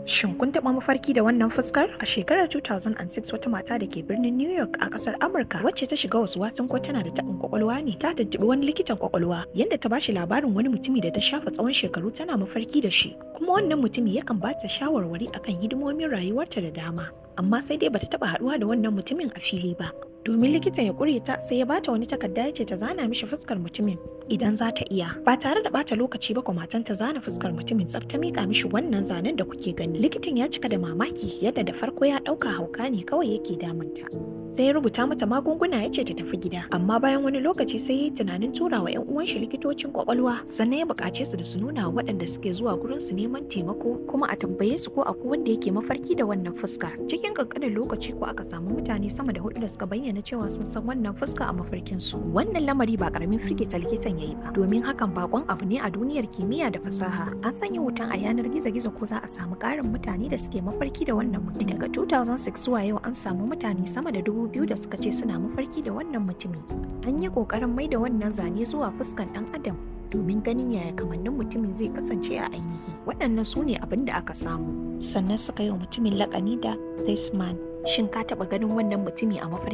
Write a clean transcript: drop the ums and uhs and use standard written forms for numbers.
Shin kun taɓa mafarki da wannan fuskar? A shekarar 2006 wata mata da ke birnin New York a ƙasar Amurka wacce ta shiga wasu wasan ko tana da taɓin ƙwaƙwalwa ne ta tuntuɓi wani likitan ƙwaƙwalwa yadda ta bashi labarin wani mutumi da ta shafa tsawon shekaru tana mafarki da shi. Kuma wannan mutumi yakan ba ta shawarwari akan hidimomin rayuwarta da dama. Amma sai dai bata taɓa haɗuwa da wannan mutumin a fili ba. Domin likitan ya ƙure ta sai ya bata wani takarda ya ce ta zana mishi fuskar mutumin idan za ta iya. Ba tare da bata lokaci ba kuma matan ta zana fuskar mutumin tsaf ta miƙa mishi wannan zanen da kuke gani. Likitan ya cika da mamaki yadda da farko ya ɗauka hauka ne kawai yake damunta. Sai ya rubuta mata magunguna ya ce ta tafi gida. Amma bayan wani lokaci sai ya yi tunanin tura wa 'yan uwan shi likitocin kwakwalwa sannan ya buƙace su da su nuna waɗanda suke zuwa gurin su neman taimako kuma a tambaye su ko akwai wanda yake mafarki da wannan fuskar. Cikin ƙanƙanin lokaci ko aka samu mutane sama da 4 da suka bayyana cewa sun san wannan fuska a mafarkinsu. Wannan lamari ba karamin firgita likitan ya yi ba, domin hakan bakon abu ne a duniyar kimiyya da fasaha. An sanya hoton a yanar gizo-gizo ko za a samu ƙarin mutane da suke mafarki da wannan mutum. Daga 2006 zuwa yau an samu mutane sama da 2000 da suka ce suna mafarki da wannan mutumi. An yi ƙoƙarin mai da wannan zane zuwa fuskan ɗan adam domin ganin yaya kamannin mutumin zai kasance a ainihi. Waɗannan su ne abin da aka samu. Sannan suka yi wa mutumin laƙani da this man. Shin ka taɓa ganin wannan mutumi a mafarki?